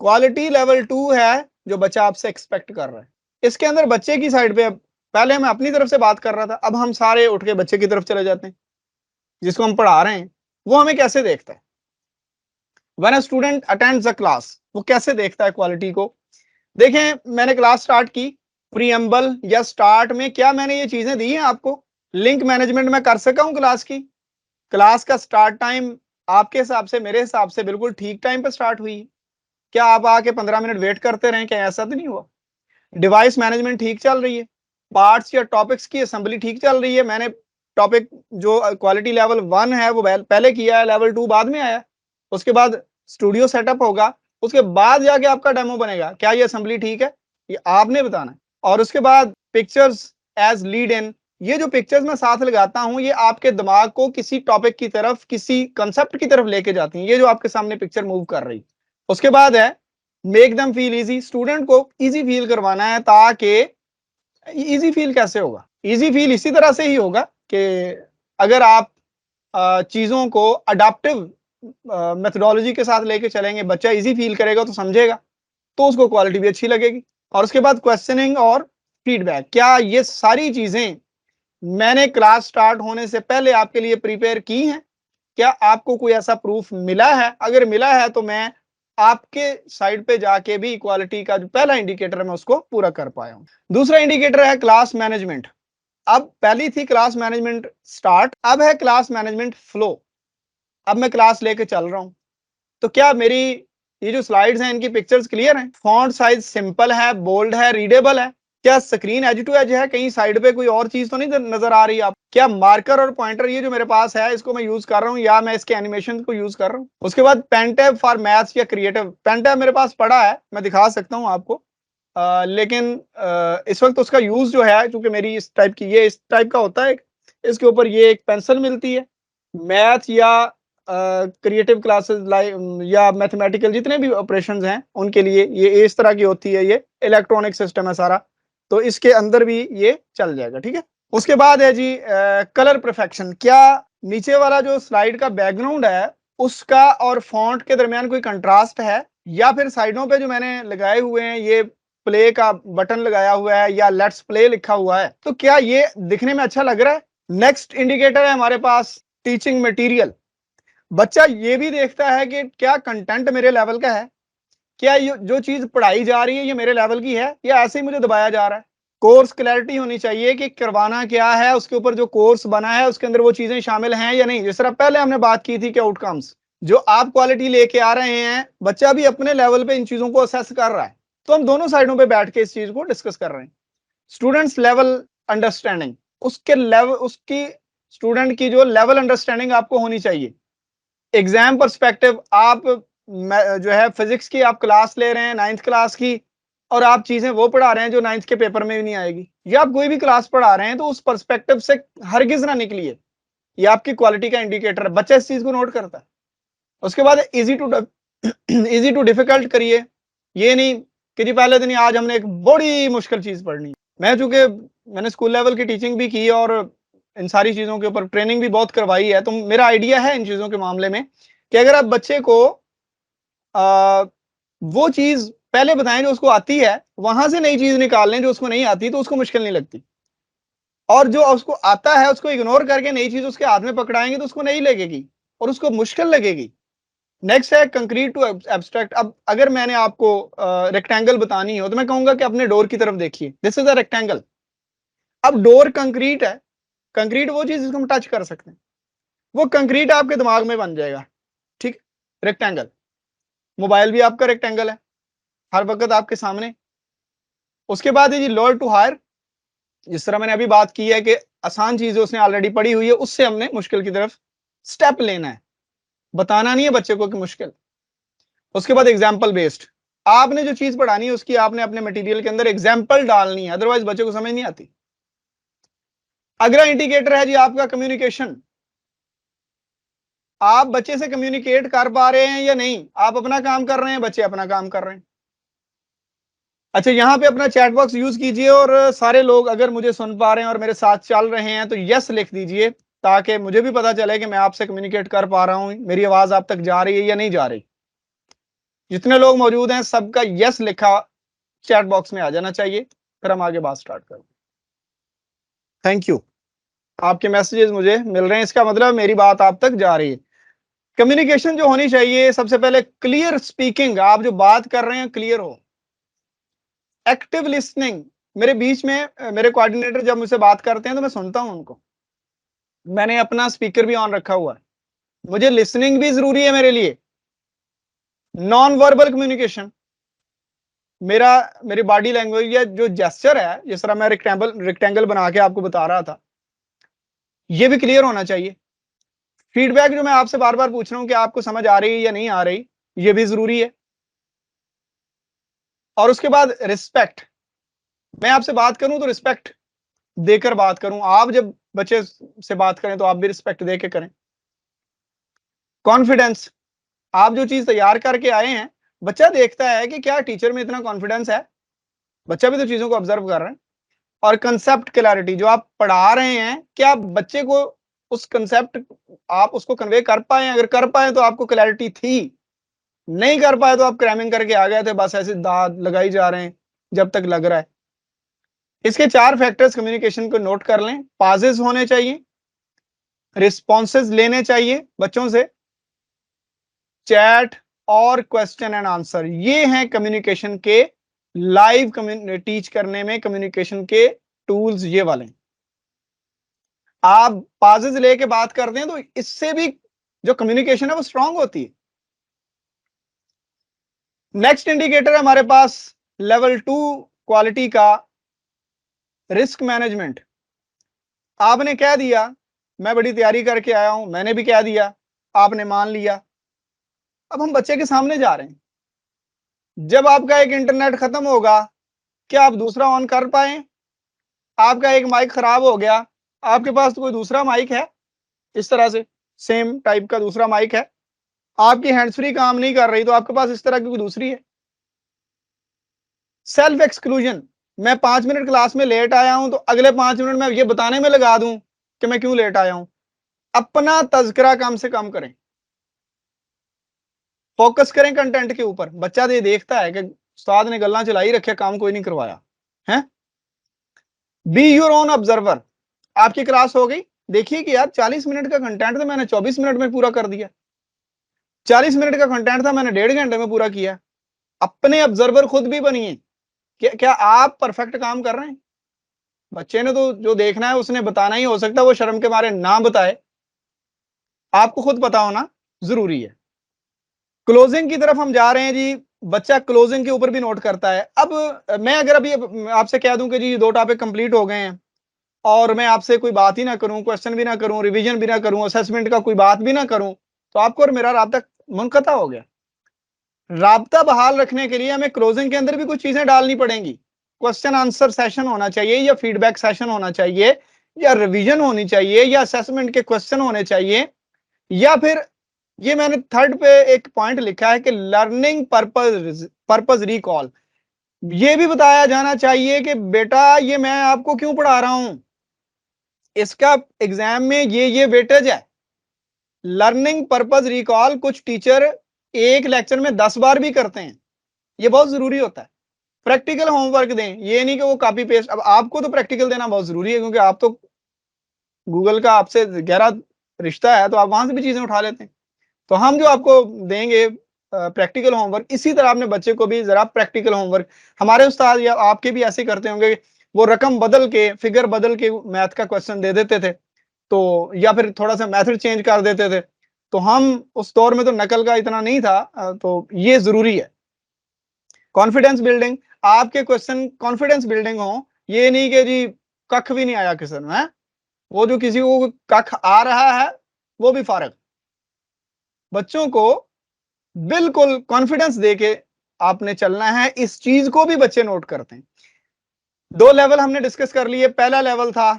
क्वालिटी लेवल 2 है जो बच्चा आपसे एक्सपेक्ट कर रहा है। इसके अंदर बच्चे की साइड पे, पहले मैं अपनी तरफ से बात कर रहा था, अब हम सारे उठ के बच्चे की तरफ चले जाते हैं। जिसको हम पढ़ा रहे हैं वो हमें कैसे देखता है? When a student attends a class, वो कैसे देखता है क्वालिटी को? देखें, मैंने क्लास स्टार्ट की, प्रीएम्बल या स्टार्ट में क्या मैंने ये चीजें दी हैं आपको? लिंक मैनेजमेंट में कर सका हूं क्लास की? क्लास का स्टार्ट टाइम आपके हिसाब से, मेरे हिसाब से बिल्कुल ठीक टाइम पे स्टार्ट हुई। क्या आप आके 15 मिनट वेट करते रहे? क्या ऐसा तो नहीं हुआ? डिवाइस मैनेजमेंट ठीक चल रही है? पार्ट्स या टॉपिक्स की असेंबली ठीक चल रही है? मैंने टॉपिक जो क्वालिटी लेवल 1 है वो पहले किया है, लेवल 2 बाद में आया। उसके बाद स्टूडियो सेटअप होगा, उसके बाद जाके आपका डेमो बनेगा। क्या ये असेंबली ठीक है? ये आपने बताना है। और उसके बाद पिक्चर्स एज लीड इन। ये जो पिक्चर्स मैं साथ लगाता हूं, ये आपके दिमाग को किसी टॉपिक की तरफ, किसी कंसेप्ट की तरफ लेके जाती हैं। ये जो आपके सामने पिक्चर मूव कर रही। उसके बाद है make them feel easy. Student को इजी फील करवाना है, ताकि इजी फील कैसे होगा? इजी फील इसी तरह से ही होगा कि अगर आप चीजों को अडाप्टिव मेथोडोलॉजी के साथ लेके चलेंगे, बच्चा इजी फील करेगा तो समझेगा, तो उसको क्वालिटी भी अच्छी लगेगी। और उसके बाद क्वेश्चनिंग और फीडबैक। क्या ये सारी चीजें मैंने क्लास स्टार्ट होने से पहले आपके लिए प्रिपेयर की हैं? क्या आपको कोई ऐसा प्रूफ मिला है? अगर मिला है तो मैं आपके साइड पे जाके भी इक्वालिटी का जो पहला इंडिकेटर है मैं उसको पूरा कर पाया हूं। दूसरा इंडिकेटर है क्लास मैनेजमेंट। अब पहली थी क्लास मैनेजमेंट स्टार्ट, अब है क्लास मैनेजमेंट फ्लो। अब मैं क्लास लेके चल रहा हूं, तो क्या मेरी ये जो स्लाइड्स हैं इनकी पिक्चर्स क्लियर हैं? फॉन्ट साइज सिंपल है, बोल्ड है, रीडेबल है? क्या स्क्रीन एज टू एज है? कहीं साइड पे कोई और चीज तो नहीं नजर आ रही आप? क्या मार्कर और पॉइंटर ये जो मेरे पास है इसको मैं यूज कर रहा हूँ या मैं इसके एनिमेशन को यूज कर रहा हूँ? उसके बाद पेन टैब फॉर मैथ्स या क्रिएटिव, पेन टैब मेरे पास पड़ा है, मैं दिखा सकता हूँ आपको। लेकिन इस वक्त उसका यूज जो है, क्योंकि मेरी इस टाइप की ये इस टाइप का होता है, इसके ऊपर ये एक पेंसिल मिलती है। मैथ या क्रिएटिव क्लासेस या मैथमेटिकल जितने भी ऑपरेशंस हैं उनके लिए ये इस तरह की होती है, ये इलेक्ट्रॉनिक सिस्टम है सारा, तो इसके अंदर भी ये चल जाएगा। ठीक है, उसके बाद है जी कलर परफेक्शन। क्या नीचे वाला जो स्लाइड का बैकग्राउंड है उसका और फॉन्ट के दरमियान कोई कंट्रास्ट है, या फिर साइडों पे जो मैंने लगाए हुए हैं ये प्ले का बटन लगाया हुआ है या लेट्स प्ले लिखा हुआ है, तो क्या ये दिखने में अच्छा लग रहा है? नेक्स्ट इंडिकेटर है हमारे पास टीचिंग मटेरियल। बच्चा ये भी देखता है कि क्या कंटेंट मेरे लेवल का है, क्या ये जो चीज पढ़ाई जा रही है ये मेरे लेवल की है या ऐसे ही मुझे दबाया जा रहा है। कोर्स क्लैरिटी होनी चाहिए कि करवाना क्या है, उसके ऊपर जो कोर्स बना है उसके अंदर वो चीजें शामिल हैं या नहीं। जिस तरह पहले हमने बात की थी कि आउटकम्स जो आप क्वालिटी लेके आ रहे हैं, बच्चा भी अपने लेवल पे इन चीजों को असेस कर रहा है, तो हम दोनों साइडों पे बैठ के इस चीज को डिस्कस कर रहे हैं। स्टूडेंट्स लेवल अंडरस्टैंडिंग, उसके लेवल, उसकी स्टूडेंट की जो लेवल अंडरस्टैंडिंग आपको होनी चाहिए। एग्जाम पर्सपेक्टिव, आप जो है फिजिक्स की आप क्लास ले रहे हैं 9th क्लास की, और आप चीजें वो पढ़ा रहे हैं जो 9th के पेपर में भी नहीं आएगी, या आप कोई भी क्लास पढ़ा रहे हैं, तो उस पर्सपेक्टिव से हरगिज ना निकलिए। ये आपकी क्वालिटी का इंडिकेटर है, बच्चा इस चीज को नोट करता है। उसके बाद इजी टू डिफिकल्ट करिए। ये नहीं कि जी पहले दिन ही आज हमने एक बड़ी मुश्किल चीज पढ़नी। मैं चूंकि मैंने स्कूल लेवल की टीचिंग भी की और इन सारी चीजों के ऊपर ट्रेनिंग भी बहुत करवाई है, तो मेरा आइडिया है इन चीजों के मामले में कि अगर आप बच्चे को वो चीज पहले बताएं जो उसको आती है, वहां से नई चीज निकाल लें जो उसको नहीं आती, तो उसको मुश्किल नहीं लगती। और जो उसको आता है उसको इग्नोर करके नई चीज उसके हाथ में पकड़ाएंगे तो उसको नहीं लगेगी और उसको मुश्किल लगेगी। नेक्स्ट है कंक्रीट टू एब्स्ट्रैक्ट। अब अगर मैंने आपको रेक्टेंगल बतानी हो तो मैं कहूंगा कि अपने डोर की तरफ देखिए, दिस इज अ रेक्टेंगल। अब डोर कंक्रीट है, कंक्रीट वो चीज जिसको हम टच कर सकते हैं, वो कंक्रीट आपके दिमाग में बन जाएगा। ठीक, रेक्टेंगल। मोबाइल भी आपका रेक्टेंगल है, हर वक्त आपके सामने। उसके बाद है जी लोअर टू हायर। जिस तरह मैंने अभी बात की है कि आसान चीजें उसने ऑलरेडी पढ़ी हुई है, उससे हमने मुश्किल की तरफ स्टेप लेना है, बताना नहीं है बच्चे को कि मुश्किल। उसके बाद एग्जाम्पल बेस्ड, आपने जो चीज पढ़ानी है उसकी आपने अपने मटेरियल के अंदर एग्जाम्पल डालनी है, अदरवाइज बच्चे को समझ नहीं आती। अगला इंडिकेटर है जी आपका कम्युनिकेशन। आप बच्चे से कम्युनिकेट कर पा रहे हैं या नहीं, आप अपना काम कर रहे हैं, बच्चे अपना काम कर रहे हैं। अच्छा, यहां पे अपना चैट बॉक्स यूज कीजिए और सारे लोग अगर मुझे सुन पा रहे हैं और मेरे साथ चल रहे हैं तो यस लिख दीजिए, ताकि मुझे भी पता चले कि मैं आपसे कम्युनिकेट कर पा रहा हूं, मेरी आवाज आप तक जा रही है या नहीं जा रही। जितने लोग मौजूद हैं सबका यस लिखा चैट बॉक्स में आ जाना चाहिए, फिर हम आगे बात स्टार्ट करें। थैंक यू, आपके मैसेजेस मुझे मिल रहे हैं, इसका मतलब मेरी बात आप तक जा रही है। कम्युनिकेशन जो होनी चाहिए, सबसे पहले क्लियर स्पीकिंग, आप जो बात कर रहे हैं क्लियर हो। एक्टिव लिसनिंग, मेरे बीच में मेरे कोऑर्डिनेटर जब मुझसे बात करते हैं तो मैं सुनता हूं उनको, मैंने अपना स्पीकर भी ऑन रखा हुआ है, मुझे लिसनिंग भी जरूरी है मेरे लिए। नॉन वर्बल कम्युनिकेशन, मेरा मेरी बॉडी लैंग्वेज या जो जेस्चर है, जिस तरह मैं रेक्टेंगल बना के आपको बता रहा था, ये भी क्लियर होना चाहिए। फीडबैक जो मैं आपसे बार बार पूछ रहा हूं कि आपको समझ आ रही है या नहीं आ रही, ये भी जरूरी है। और उसके बाद रिस्पेक्ट, मैं आपसे बात करूं तो रिस्पेक्ट देकर बात करूं, आप जब बच्चे से बात करें तो आप भी रिस्पेक्ट देकर करें। कॉन्फिडेंस, आप जो चीज तैयार करके आए हैं, बच्चा देखता है कि क्या टीचर में इतना कॉन्फिडेंस है, बच्चा भी तो चीजों को ऑब्जर्व कर रहे हैं। और कंसेप्ट क्लैरिटी, जो आप पढ़ा रहे हैं क्या बच्चे को उस कंसेप्ट आप उसको कन्वे कर पाए, अगर कर पाए तो आपको क्लैरिटी थी, नहीं कर पाए तो आप क्रैमिंग करके आ गए थे, बस ऐसे दाद लगाई जा रहे हैं जब तक लग रहा है। इसके 4 फैक्टर्स कम्युनिकेशन को नोट कर लें। पाजेस होने चाहिए, रिस्पॉन्सेज लेने चाहिए बच्चों से, चैट और क्वेश्चन एंड आंसर, ये हैं कम्युनिकेशन के लाइव टीच करने में कम्युनिकेशन के टूल्स, ये वाले। आप पाजेस लेके बात करते हैं तो इससे भी जो कम्युनिकेशन है वो स्ट्रांग होती है। नेक्स्ट इंडिकेटर है हमारे पास लेवल 2 क्वालिटी का रिस्क मैनेजमेंट। आपने कह दिया मैं बड़ी तैयारी करके आया हूं, मैंने भी कह दिया, आपने मान लिया। अब हम बच्चे के सामने जा रहे हैं, जब आपका एक इंटरनेट खत्म होगा, क्या आप दूसरा ऑन कर पाए? आपका एक माइक खराब हो गया, आपके पास तो कोई दूसरा माइक है इस तरह से सेम टाइप का दूसरा माइक है, आपकी हैंड्स फ्री काम नहीं कर रही तो आपके पास इस तरह की कोई दूसरी है। सेल्फ एक्सक्लूजन, मैं 5 मिनट क्लास में लेट आया हूं तो अगले 5 मिनट में ये बताने में लगा दूं कि मैं क्यों लेट आया हूं। अपना तज़किरा कम से कम करें, फोकस करें कंटेंट के ऊपर। बच्चा ये देखता है कि उस्ताद ने गल्ला चलाई रखे, काम कोई नहीं करवाया है। Be your own observer. आपकी क्लास हो गई, देखिए कि यार 40 मिनट का कंटेंट था, मैंने 24 मिनट में पूरा कर दिया। 40 मिनट का कंटेंट था, मैंने 1.5 घंटे में पूरा किया। अपने ऑब्जर्वर खुद भी बनिए। क्या आप परफेक्ट काम कर रहे हैं? बच्चे ने तो जो देखना है उसने बताना ही, हो सकता है वो शर्म के मारे ना बताए, आपको खुद पता होना जरूरी है। क्लोजिंग की तरफ हम जा रहे हैं जी। बच्चा क्लोजिंग के ऊपर भी नोट करता है। अब मैं अगर अभी आपसे कह दूं कि जी 2 टॉपिक कंप्लीट हो गए हैं और मैं आपसे कोई बात ही ना करूं, क्वेश्चन भी ना करूं, रिवीजन भी ना करूं, असेसमेंट का कोई बात भी ना करूं, तो आपको और मेरा राब्ता मुनक़ता हो गया। राब्ता बहाल रखने के लिए हमें क्लोजिंग के अंदर भी कुछ चीजें डालनी पड़ेंगी। क्वेश्चन आंसर सेशन होना चाहिए, या फीडबैक सेशन होना चाहिए, या रिवीजन होनी चाहिए, या असेसमेंट के क्वेश्चन होने चाहिए, या फिर ये मैंने थर्ड पे एक पॉइंट लिखा है कि लर्निंग पर्पज रिकॉल। ये भी बताया जाना चाहिए कि बेटा ये मैं आपको क्यों पढ़ा रहा हूं, इसका एग्जाम में ये वेटेज है। लर्निंग पर्पज रिकॉल कुछ टीचर एक लेक्चर में 10 बार भी करते हैं, ये बहुत जरूरी होता है। प्रैक्टिकल होमवर्क दें, ये नहीं कि वो कॉपी पेस्ट। अब आपको तो प्रैक्टिकल देना बहुत जरूरी है, क्योंकि आप तो गूगल का आपसे गहरा रिश्ता है, तो आप वहां से भी चीजें उठा लेते हैं। तो हम जो आपको देंगे प्रैक्टिकल होमवर्क, इसी तरह अपने बच्चे को भी जरा प्रैक्टिकल होमवर्क, हमारे उस्ताद या आपके भी ऐसे करते होंगे, वो रकम बदल के, फिगर बदल के मैथ का क्वेश्चन दे देते थे, तो या फिर थोड़ा सा मेथड चेंज कर देते थे। तो हम उस दौर में तो नकल का इतना नहीं था, तो ये जरूरी है। कॉन्फिडेंस बिल्डिंग, आपके क्वेश्चन कॉन्फिडेंस बिल्डिंग हो, ये नहीं कि जी कख भी नहीं आया किसी में, वो जो किसी को कख आ रहा है वो भी फारग। बच्चों को बिल्कुल कॉन्फिडेंस देके आपने चलना है, इस चीज को भी बच्चे नोट करते हैं। 2 लेवल हमने डिस्कस कर लिए। पहला लेवल था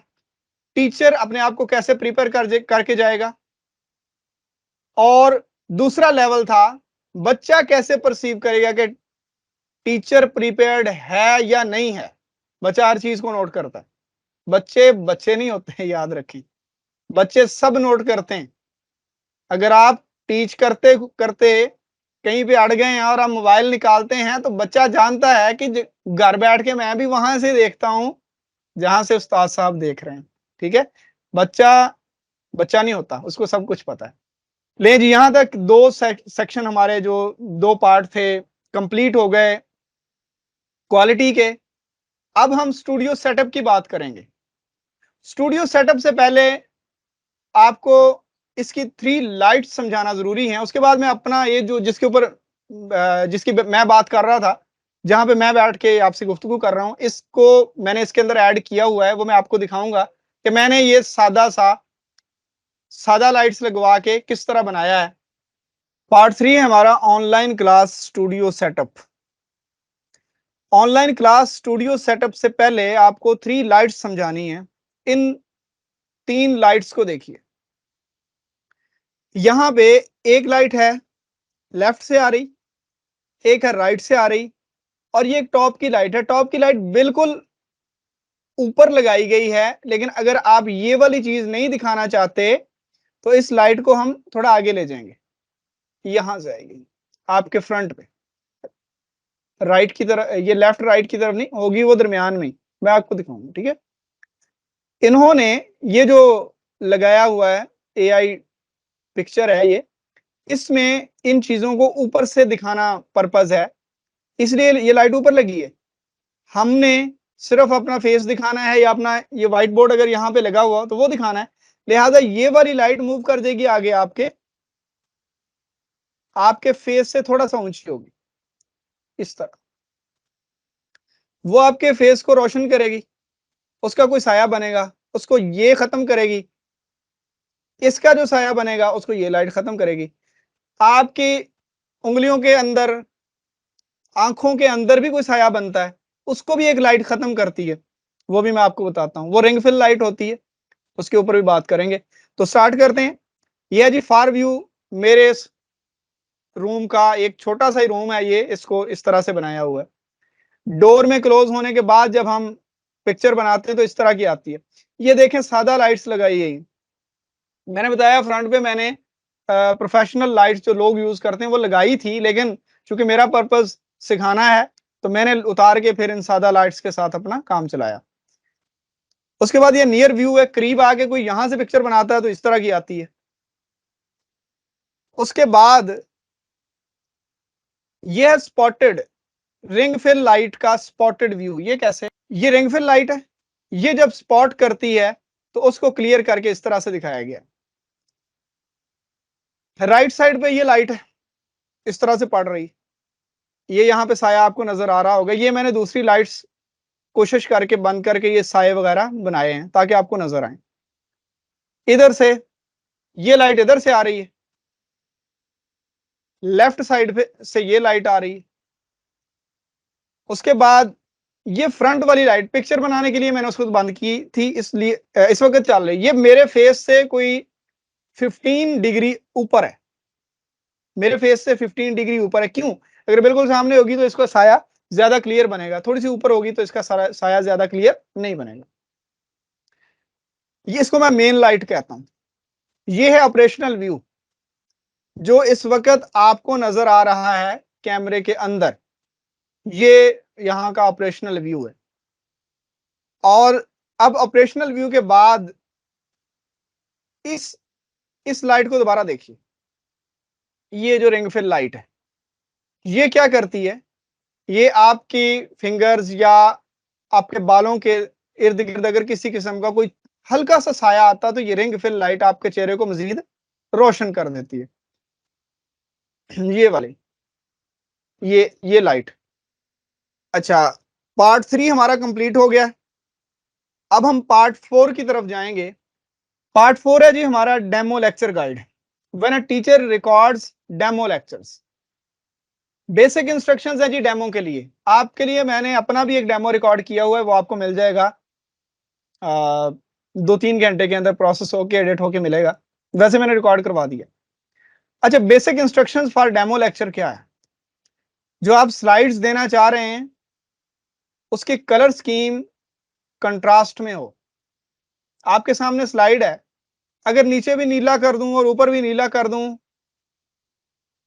टीचर अपने आप को कैसे प्रिपेयर करके जाएगा, और दूसरा लेवल था बच्चा कैसे परसीव करेगा कि टीचर प्रिपेयर्ड है या नहीं है। बच्चा हर चीज को नोट करता है। बच्चे बच्चे नहीं होते हैं, याद रखें, बच्चे सब नोट करते हैं। अगर आप टीच करते करते कहीं पे अड़ गए हैं और आप मोबाइल निकालते हैं, तो बच्चा जानता है कि घर बैठ के मैं भी वहां से देखता हूं जहां से उस्ताद साहब देख रहे हैं। ठीक है, बच्चा बच्चा नहीं होता, उसको सब कुछ पता है। ले जी, यहां तक 2 सेक्शन हमारे जो 2 पार्ट थे कंप्लीट हो गए क्वालिटी के। अब हम स्टूडियो सेटअप की बात करेंगे। स्टूडियो सेटअप से पहले आपको इसकी 3 लाइट्स समझाना जरूरी है। उसके बाद मैं अपना ये जो जिसके ऊपर जिसकी मैं बात कर रहा था, जहां पे मैं बैठ के आपसे गुफ्तगू कर रहा हूं, इसको मैंने इसके अंदर ऐड किया हुआ है, वो मैं आपको दिखाऊंगा कि मैंने ये सादा लाइट्स लगवा के किस तरह बनाया है। पार्ट 3 है हमारा online class studio setup. Online class studio setup से पहले आपको 3 लाइट्स समझानी है। इन 3 लाइट्स को देखिए। यहां पे एक लाइट है लेफ्ट से आ रही, एक है राइट से आ रही, और ये एक टॉप की लाइट है। टॉप की लाइट बिल्कुल ऊपर लगाई गई है, लेकिन अगर आप ये वाली चीज नहीं दिखाना चाहते तो इस लाइट को हम थोड़ा आगे ले जाएंगे। यहां से आएगी आपके फ्रंट पे, राइट की तरफ, ये लेफ्ट राइट की तरफ नहीं होगी, वो दरमियान में। मैं आपको दिखाऊंगा, ठीक है। इन्होंने ये जो लगाया हुआ है एआई पिक्चर है ये, इसमें इन चीजों को ऊपर से दिखाना पर्पज है, इसलिए ये लाइट ऊपर लगी है। हमने सिर्फ अपना फेस दिखाना है, या अपना ये व्हाइट बोर्ड अगर यहाँ पे लगा हुआ तो वो दिखाना है, लिहाजा ये वाली लाइट मूव कर देगी आगे आपके आपके फेस से थोड़ा सा ऊंची होगी, इस तरह। वो आपके फेस को रोशन करेगी, उसका कोई साया बनेगा, उसको ये खत्म करेगी, इसका जो साया बनेगा उसको ये लाइट खत्म करेगी। आपकी उंगलियों के अंदर, आंखों के अंदर भी कोई साया बनता है, उसको भी एक लाइट खत्म करती है, वो भी मैं आपको बताता हूं, वो रिंग फिल लाइट होती है, उसके ऊपर भी बात करेंगे। तो स्टार्ट करते हैं। ये है जी फार व्यू मेरे रूम का, एक छोटा सा ही रूम है ये, इसको इस तरह से बनाया हुआ है। डोर में क्लोज होने के बाद जब हम पिक्चर बनाते हैं तो इस तरह की आती है। ये देखें सादा लाइट्स लगाई है। मैंने बताया फ्रंट पे मैंने प्रोफेशनल लाइट्स जो लोग यूज करते हैं वो लगाई थी, लेकिन चूंकि मेरा पर्पस सिखाना है तो मैंने उतार के फिर इन सादा लाइट्स के साथ अपना काम चलाया। उसके बाद ये नियर व्यू है, करीब आके कोई यहां से पिक्चर बनाता है तो इस तरह की आती है। उसके बाद ये है स्पॉटेड, रिंग फिल लाइट का स्पॉटेड व्यू। ये कैसे? ये रिंग फिल लाइट है, ये जब स्पॉट करती है तो उसको क्लियर करके इस तरह से दिखाया गया। राइट साइड पे ये लाइट है, इस तरह से पड़ रही, ये यहाँ पे साया आपको नजर आ रहा होगा। ये मैंने दूसरी लाइट्स कोशिश करके बंद करके ये साये वगैरह बनाए हैं ताकि आपको नजर आए। इधर से ये लाइट इधर से आ रही है, लेफ्ट साइड पे से ये लाइट आ रही है। उसके बाद ये फ्रंट वाली लाइट पिक्चर बनाने के लिए मैंने उसको बंद की थी, इसलिए इस वक्त चल रही। ये मेरे फेस से कोई 15 डिग्री ऊपर है, मेरे फेस से 15 डिग्री ऊपर है। क्यों? अगर बिल्कुल सामने होगी तो इसका साया ज्यादा क्लियर बनेगा, थोड़ी सी ऊपर होगी तो इसका साया ज्यादा क्लियर नहीं बनेगा। ये इसको मैं मेन लाइट कहता हूं। ये है ऑपरेशनल व्यू जो इस वक्त आपको नजर आ रहा है कैमरे के अंदर। ये यहां का ऑपरेशनल व्यू है। और अब ऑपरेशनल व्यू के बाद इस इस लाइट को दोबारा देखिए। ये जो रिंग फिल लाइट है, ये क्या करती है? ये आपकी फिंगर्स या आपके बालों के इर्द गिर्द अगर किसी किस्म का कोई हल्का सा साया आता तो ये रिंग फिल लाइट आपके चेहरे को मजीद रोशन कर देती है। ये वाली, ये लाइट। अच्छा, पार्ट 3 हमारा कंप्लीट हो गया। अब हम पार्ट 4 की तरफ जाएंगे। पार्ट 4 है जी हमारा demo lecture guide. When a teacher records demo lectures, basic instructions है जी डेमो के लिए। आपके लिए मैंने अपना भी एक डेमो रिकॉर्ड किया हुआ है, वो आपको मिल जाएगा 2-3 घंटे के अंदर प्रोसेस होके एडिट होके मिलेगा। वैसे मैंने रिकॉर्ड करवा दिया। अच्छा, basic instructions for demo lecture क्या है? जो आप स्लाइड्स देना चाह रहे हैं उसकी कलर स्कीम कंट्रास्ट में हो। आपके सामने स्लाइड है, अगर नीचे भी नीला कर दूं और ऊपर भी नीला कर दूं,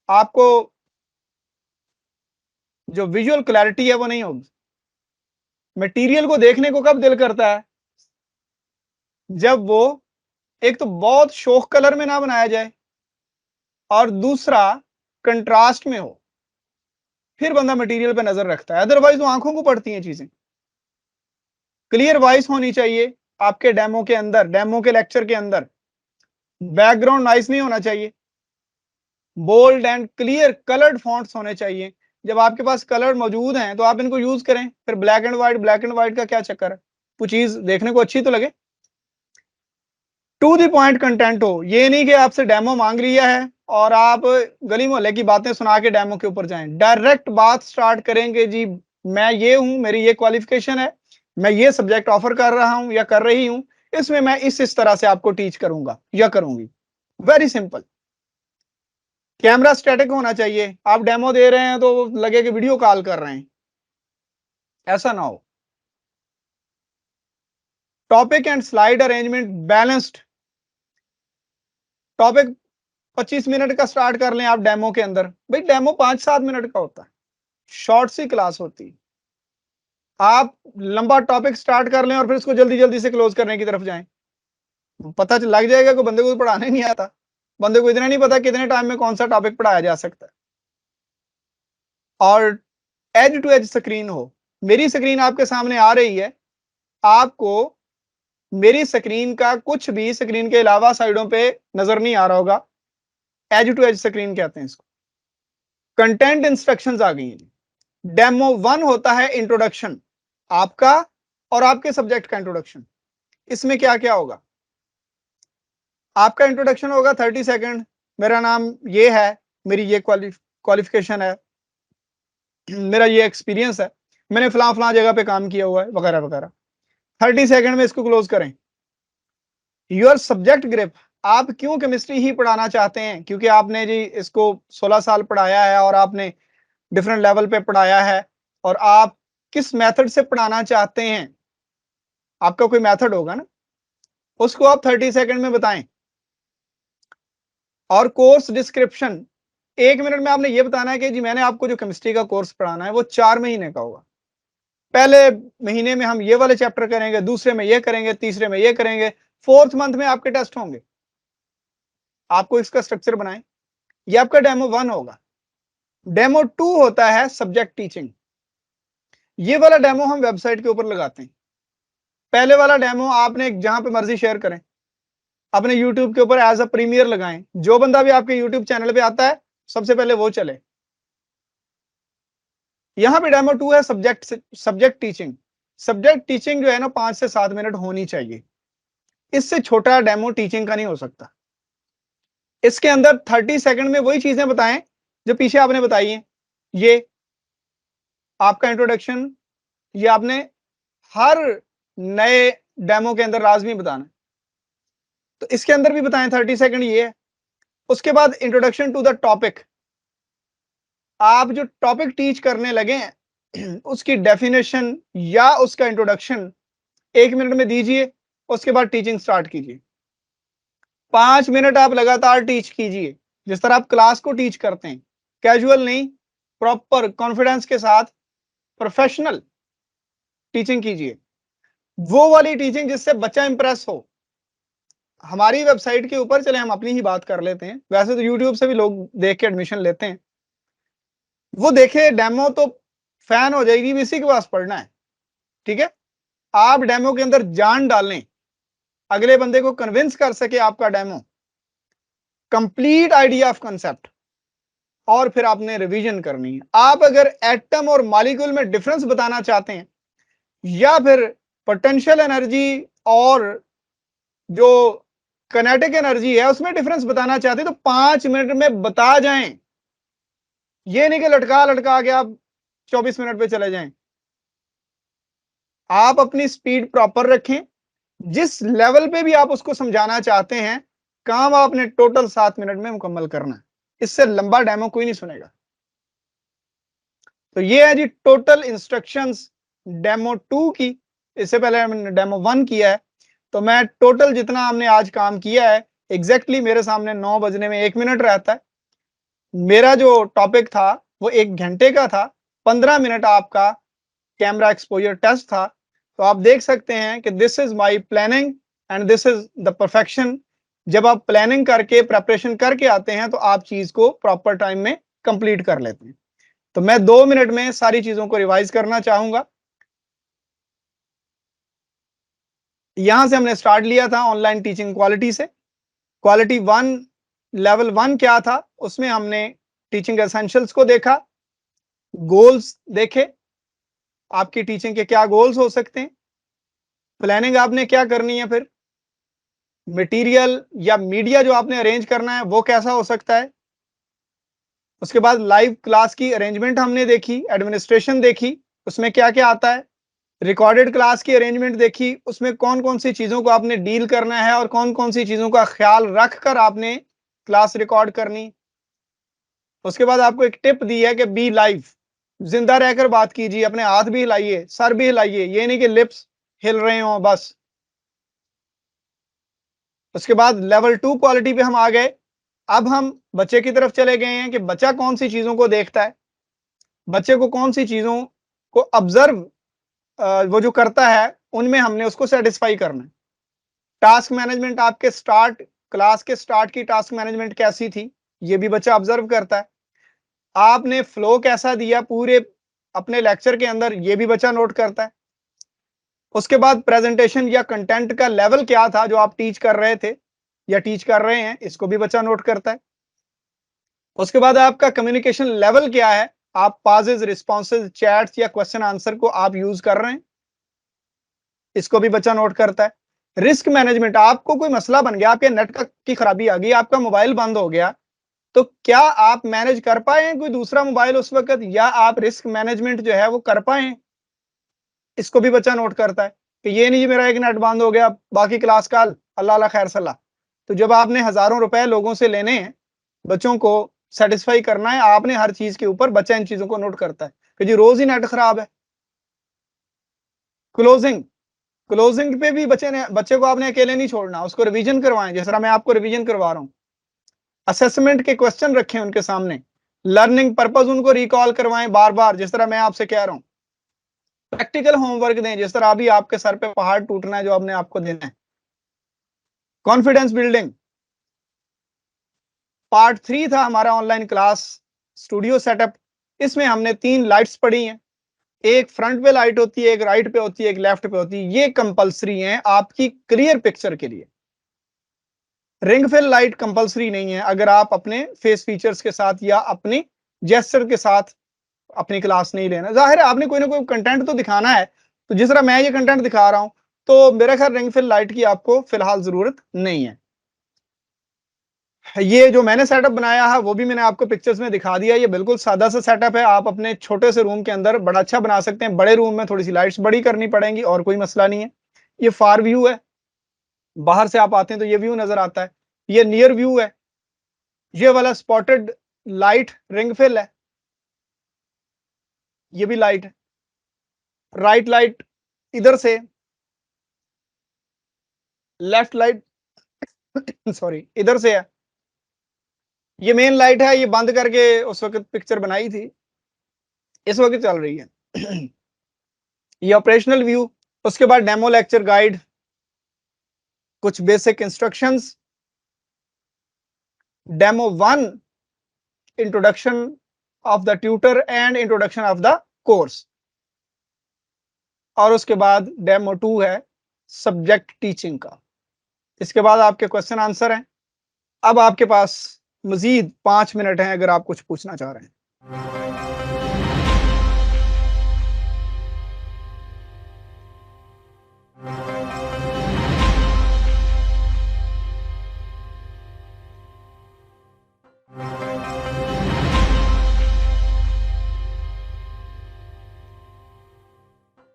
आपको जो विजुअल क्लैरिटी है वो नहीं होगी। मटेरियल को देखने को कब दिल करता है? जब वो एक तो बहुत शोख कलर में ना बनाया जाए और दूसरा कंट्रास्ट में हो, फिर बंदा मटेरियल पे नजर रखता है, अदरवाइज वो आंखों को पड़ती हैं चीजें। क्लियर वॉइस होनी चाहिए आपके डेमो के अंदर, डेमो के लेक्चर के अंदर। बैकग्राउंड नॉइस नहीं होना चाहिए। Bold and clear coloured fonts होने चाहिए। जब आपके पास कलर मौजूद हैं तो आप इनको यूज करें। फिर ब्लैक एंड व्हाइट का क्या चक्कर है? वो चीज देखने को अच्छी तो लगे। टू द पॉइंट कंटेंट हो, ये नहीं कि आपसे डेमो मांग लिया है और आप गली मोहल्ले की बातें सुना के डेमो के ऊपर जाएं। डायरेक्ट बात स्टार्ट करेंगे जी, मैं ये हूं, मेरी ये क्वालिफिकेशन है, मैं ये सब्जेक्ट ऑफर कर रहा हूं या कर रही हूं, इसमें मैं इस तरह से आपको टीच करूंगा या करूंगी। Very simple. कैमरा स्टैटिक होना चाहिए। आप डेमो दे रहे हैं तो लगे कि वीडियो कॉल कर रहे हैं, ऐसा ना हो। Topic and slide arrangement balanced. Topic 25 minute का स्टार्ट कर लें आप डेमो के अंदर, भाई डेमो 5-7 मिनट का होता है, शॉर्ट सी क्लास होती है। आप लंबा टॉपिक स्टार्ट कर लें और फिर उसको जल्दी जल्दी से क्लोज करने की तरफ जाएं, पता लग जाएगा कि बंदे को पढ़ाने नहीं आता, बंदे को इतना नहीं पता कितने टाइम में कौन सा टॉपिक पढ़ाया जा सकता है। और एज टू एज स्क्रीन हो। मेरी स्क्रीन आपके सामने आ रही है, आपको मेरी स्क्रीन का कुछ भी स्क्रीन के अलावा साइडों पे नजर नहीं आ रहा होगा। एज टू एज स्क्रीन कहते हैं इसको। कंटेंट इंस्ट्रक्शंस आ गई हैं। डेमो 1 होता है इंट्रोडक्शन आपका और आपके सब्जेक्ट का इंट्रोडक्शन। इसमें क्या क्या होगा? आपका इंट्रोडक्शन होगा 30 सेकंड, मेरा नाम ये है, मेरी ये क्वालिफिकेशन है, मेरा ये एक्सपीरियंस है, मैंने फलां फलां जगह पे काम किया हुआ है, वगैरह वगैरह। 30 सेकंड में इसको क्लोज करें। योर सब्जेक्ट ग्रिप, आप क्यों केमिस्ट्री ही पढ़ाना चाहते हैं? क्योंकि आपने जी इसको 16 साल पढ़ाया है और आपने डिफरेंट लेवल पे पढ़ाया है, और आप किस मेथड से पढ़ाना चाहते हैं? आपका कोई मेथड होगा ना, उसको आप 30 सेकंड में बताएं। और कोर्स डिस्क्रिप्शन, 1 मिनट में आपने ये बताना है कि जी मैंने आपको जो केमिस्ट्री का कोर्स पढ़ाना है वो 4 महीने का होगा। पहले महीने में हम ये वाले चैप्टर करेंगे, दूसरे में ये करेंगे, तीसरे में ये करेंगे, 4th मंथ में आपके टेस्ट होंगे। आपको इसका स्ट्रक्चर बनाएं। ये आपका डेमो 1 होगा। डेमो 2 होता है सब्जेक्ट टीचिंग। ये वाला डेमो हम वेबसाइट के ऊपर लगाते हैं। पहले वाला डेमो आपने जहां पे मर्जी शेयर करें, अपने यूट्यूब के ऊपर एज अ प्रीमियर लगाएं। जो बंदा भी आपके यूट्यूब चैनल पे आता है सबसे पहले वो चले। यहां पे डेमो 2 है सब्जेक्ट टीचिंग। सब्जेक्ट टीचिंग जो है ना 5 से 7 मिनट होनी चाहिए। इससे छोटा डेमो टीचिंग का नहीं हो सकता। इसके अंदर 30 सेकंड में वही चीजें बताएं जो पीछे आपने बताई हैं। ये आपका इंट्रोडक्शन, ये आपने हर नए डेमो के अंदर लाजमी बताना है, तो इसके अंदर भी बताएं 30 सेकंड ये है। उसके बाद इंट्रोडक्शन टू द टॉपिक, आप जो टॉपिक टीच करने लगे हैं उसकी डेफिनेशन या उसका इंट्रोडक्शन 1 मिनट में दीजिए। उसके बाद टीचिंग स्टार्ट कीजिए। 5 मिनट आप लगातार टीच कीजिए, जिस तरह आप क्लास को टीच करते हैं, कैजुअल नहीं, प्रॉपर कॉन्फिडेंस के साथ प्रोफेशनल टीचिंग कीजिए। वो वाली टीचिंग जिससे बच्चा इंप्रेस हो। हमारी वेबसाइट के ऊपर, चले हम अपनी ही बात कर लेते हैं, वैसे तो यूट्यूब से भी लोग देख के एडमिशन लेते हैं, वो देखे डेमो तो फैन हो जाएगी, भी इसी के पास पढ़ना है। ठीक है, आप डेमो के अंदर जान डालें, अगले बंदे को कन्विंस कर सके आपका demo, complete idea of concept, और फिर आपने रिवीजन करनी है। आप अगर एटम और मॉलिक्यूल में डिफरेंस बताना चाहते हैं, या फिर पोटेंशियल एनर्जी और जो कनेटिक एनर्जी है उसमें डिफरेंस बताना चाहते हैं, तो 5 मिनट में बता जाएं। ये नहीं कि लटका लटका के आप 24 मिनट पे चले जाएं। आप अपनी स्पीड प्रॉपर रखें, जिस लेवल पे भी आप उसको समझाना चाहते हैं, काम आपने टोटल 7 मिनट में मुकम्मल करना है। इससे लंबा डेमो कोई नहीं सुनेगा। तो ये है जी टोटल इंस्ट्रक्शंस डेमो 2 की। इससे पहले हमने डेमो 1 किया है, तो मैं टोटल जितना हमने आज काम किया है, एग्जैक्टली मेरे सामने 9 बजने में 1 मिनट रहता है। मेरा जो टॉपिक था वो 1 घंटे का था। 15 मिनट आपका कैमरा एक्सपोजर टेस्ट था। तो आप देख सकते हैं कि this is my planning and this is the perfection. जब आप प्लानिंग करके प्रेपरेशन करके आते हैं तो आप चीज को प्रॉपर टाइम में कंप्लीट कर लेते हैं। तो मैं 2 मिनट में सारी चीजों को रिवाइज करना चाहूंगा। यहां से हमने स्टार्ट लिया था ऑनलाइन टीचिंग क्वालिटी से। क्वालिटी 1 लेवल 1 क्या था, उसमें हमने टीचिंग एसेंशियल्स को देखा, गोल्स देखे, आपकी टीचिंग के क्या गोल्स हो सकते हैं, प्लानिंग आपने क्या करनी है, फिर मटेरियल या मीडिया जो आपने अरेंज करना है वो कैसा हो सकता है। उसके बाद लाइव क्लास की अरेंजमेंट हमने देखी, एडमिनिस्ट्रेशन देखी, उसमें क्या क्या आता है। रिकॉर्डेड क्लास की अरेंजमेंट देखी, उसमें कौन कौन सी चीजों को आपने डील करना है और कौन कौन सी चीजों का ख्याल रखकर आपने क्लास रिकॉर्ड करनी। उसके बाद आपको एक टिप दी है कि बी लाइव, जिंदा रहकर बात कीजिए, अपने हाथ भी हिलाइए, सर भी हिलाइए, ये नहीं कि लिप्स हिल रहे हो बस। उसके बाद लेवल 2 क्वालिटी पे हम आ गए। अब हम बच्चे की तरफ चले गए हैं कि बच्चा कौन सी चीजों को देखता है, बच्चे को कौन सी चीजों को ऑब्जर्व वो जो करता है उनमें हमने उसको सेटिस्फाई करना है। टास्क मैनेजमेंट, आपके स्टार्ट क्लास के स्टार्ट की टास्क मैनेजमेंट कैसी थी, ये भी बच्चा ऑब्जर्व करता है। आपने फ्लो कैसा दिया पूरे अपने लेक्चर के अंदर, ये भी बच्चा नोट करता है। उसके बाद प्रेजेंटेशन या कंटेंट का लेवल क्या था जो आप टीच कर रहे थे या टीच कर रहे हैं, इसको भी बच्चा नोट करता है। उसके बाद आपका कम्युनिकेशन लेवल क्या है, आप पाजेज, रिस्पॉन्सेज, चैट्स या क्वेश्चन आंसर को आप यूज कर रहे हैं, इसको भी बच्चा नोट करता है। रिस्क मैनेजमेंट, आपको कोई मसला बन गया, आपके नेट की खराबी आ गई, आपका मोबाइल बंद हो गया, तो क्या आप मैनेज कर पाए कोई दूसरा मोबाइल उस वक्त, या आप रिस्क मैनेजमेंट जो है वो कर पाए, इसको भी बच्चा नोट करता है कि ये नहीं जी मेरा एक नेट बंद हो गया, बाकी क्लास का अल्लाह अल्लाह खैर सलाह। तो जब आपने हजारों रुपए लोगों से लेने हैं, बच्चों को सेटिस्फाई करना है, आपने हर चीज के ऊपर, बच्चा इन चीजों को नोट करता है कि जी रोज ही नेट खराब है। क्लोजिंग, क्लोजिंग पे भी बच्चे को आपने अकेले नहीं छोड़ना, उसको रिवीजन करवाएं, जिस तरह मैं आपको रिवीजन करवा रहा हूं। असेसमेंट के क्वेश्चन रखें उनके सामने, लर्निंग पर्पज उनको रिकॉल करवाएं बार बार, जिस तरह मैं आपसे कह रहा हूं। प्रैक्टिकल होमवर्क दें, जिस तरह अभी आपके सर पे पहाड़ टूटना है जो आपने आपको देना है। कॉन्फिडेंस बिल्डिंग, पार्ट 3 था हमारा ऑनलाइन क्लास स्टूडियो सेटअप। इसमें हमने 3 लाइट्स पढ़ी हैं, एक फ्रंट पे लाइट होती है, एक राइट पे होती है, एक लेफ्ट पे होती है। ये कंपलसरी है आपकी क्लियर पिक्चर के लिए। रिंग फिल लाइट कंपलसरी नहीं है अगर आप अपने फेस फीचर्स के साथ या अपनी जेस्चर के साथ अपनी क्लास नहीं लेना। जाहिर है आपने कोई ना कोई कंटेंट तो दिखाना है, तो जिस तरह मैं ये कंटेंट दिखा रहा हूं, तो मेरा ख्याल रिंग फिल लाइट की आपको फिलहाल जरूरत नहीं है। ये जो मैंने सेटअप बनाया है वो भी मैंने आपको पिक्चर्स में दिखा दिया। ये बिल्कुल सादा सा सेटअप है, आप अपने छोटे से रूम के अंदर बड़ा अच्छा बना सकते हैं। बड़े रूम में थोड़ी सी लाइट्स बड़ी करनी पड़ेंगी और कोई मसला नहीं है। ये फार व्यू है, बाहर से आप आते हैं तो ये व्यू नजर आता है। ये नियर व्यू है, ये वाला स्पॉटेड लाइट रिंग फिल है, ये भी लाइट है। राइट लाइट इधर से, लेफ्ट लाइट सॉरी इधर से है। ये मेन लाइट है, ये बंद करके उस वक्त पिक्चर बनाई थी, इस वक्त चल रही है। ये ऑपरेशनल व्यू। उसके बाद डेमो लेक्चर गाइड, कुछ basic instructions, demo 1 introduction of the tutor and introduction of the course, और उसके बाद डेमो 2 है सब्जेक्ट टीचिंग का। इसके बाद आपके क्वेश्चन आंसर हैं। अब आपके पास मजीद 5 मिनट हैं अगर आप कुछ पूछना चाह रहे हैं।